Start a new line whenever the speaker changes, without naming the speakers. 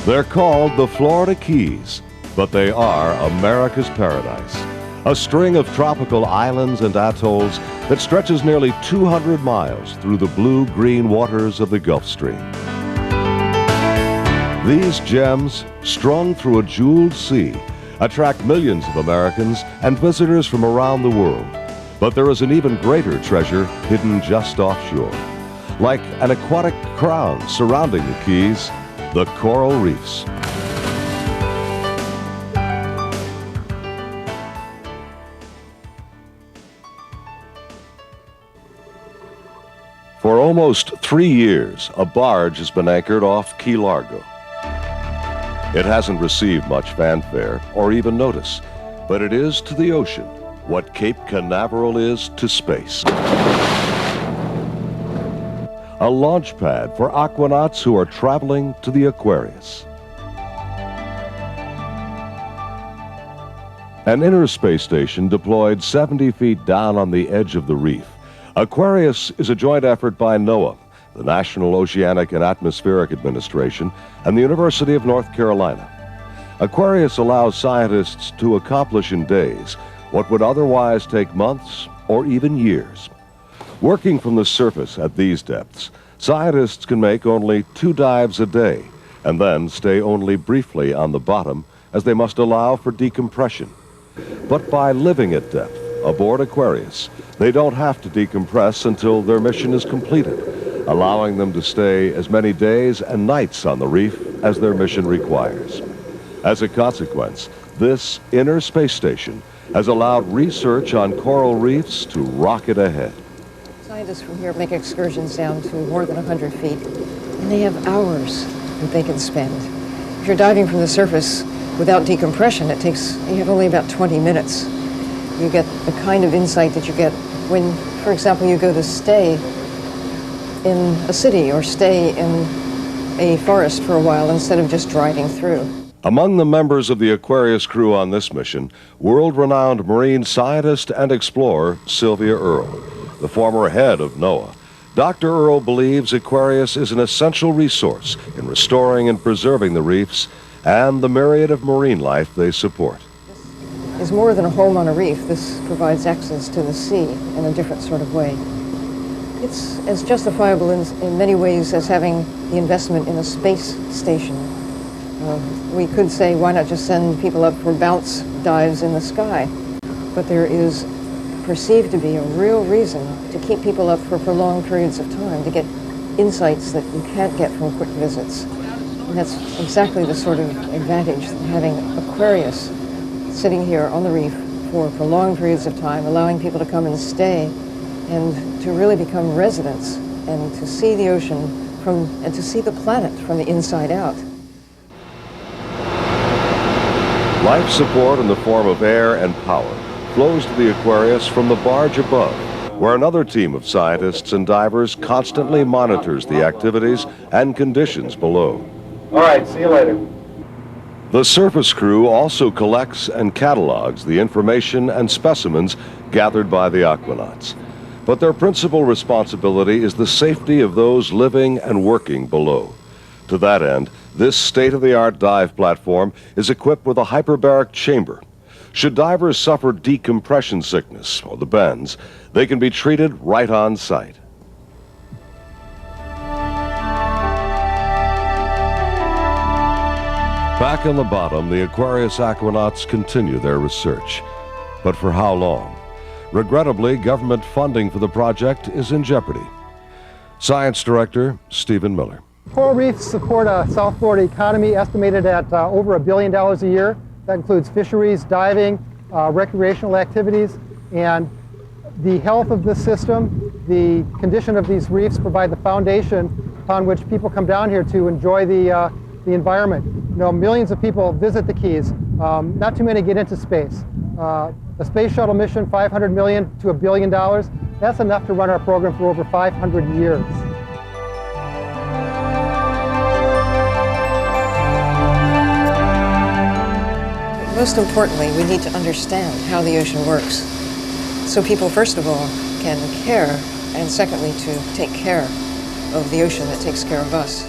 They're called the Florida Keys, but they are America's paradise. A string of tropical islands and atolls that stretches nearly 200 miles through the blue-green waters of the Gulf Stream. These gems, strung through a jeweled sea, attract millions of Americans and visitors from around the world. But there is an even greater treasure hidden just offshore. Like an aquatic crown surrounding the Keys, the coral reefs. For almost 3 years, a barge has been anchored off Key Largo. It hasn't received much fanfare or even notice, but it is to the ocean what Cape Canaveral is to space. A launch pad for aquanauts who are traveling to the Aquarius. An inner space station deployed 70 feet down on the edge of the reef. Aquarius is a joint effort by NOAA, the National Oceanic and Atmospheric Administration, and the University of North Carolina. Aquarius allows scientists to accomplish in days what would otherwise take months or even years. Working from the surface at these depths, scientists can make only 2 dives a day and then stay only briefly on the bottom as they must allow for decompression. But by living at depth aboard Aquarius, they don't have to decompress until their mission is completed, allowing them to stay as many days and nights on the reef as their mission requires. As a consequence, this inner space station has allowed research on coral reefs to rocket ahead.
Scientists from here make excursions down to more than 100 feet, and they have hours that they can spend. If you're diving from the surface without decompression, you have only about 20 minutes. You get the kind of insight that you get when, for example, you go to stay in a city or stay in a forest for a while instead of just driving through.
Among the members of the Aquarius crew on this mission, world-renowned marine scientist and explorer Sylvia Earle, the former head of NOAA. Dr. Earle believes Aquarius is an essential resource in restoring and preserving the reefs and the myriad of marine life they support.
This is more than a home on a reef. This provides access to the sea in a different sort of way. It's as justifiable in many ways as having the investment in a space station. We could say, why not just send people up for bounce dives in the sky? But there is perceived to be a real reason to keep people up for prolonged periods of time, to get insights that you can't get from quick visits. And that's exactly the sort of advantage that having Aquarius sitting here on the reef for prolonged periods of time, allowing people to come and stay and to really become residents and to see the ocean and to see the planet from the inside out.
Life support in the form of air and power flows to the Aquarius from the barge above, where another team of scientists and divers constantly monitors the activities and conditions below.
All right, see you later.
The surface crew also collects and catalogs the information and specimens gathered by the aquanauts. But their principal responsibility is the safety of those living and working below. To that end, this state-of-the-art dive platform is equipped with a hyperbaric chamber. Should divers suffer decompression sickness or the bends, they can be treated right on site. Back on the bottom, the Aquarius aquanauts continue their research. But for how long? Regrettably, government funding for the project is in jeopardy. Science Director Stephen Miller.
Coral reefs support a South Florida economy estimated at over $1 billion a year. That includes fisheries, diving, recreational activities, and the health of this system, the condition of these reefs provide the foundation upon which people come down here to enjoy the environment. You know, millions of people visit the Keys. Not too many get into space. A space shuttle mission, $500 million to $1 billion. That's enough to run our program for over 500 years.
Most importantly, we need to understand how the ocean works. So people, first of all, can care, and secondly, to take care of the ocean that takes care of us.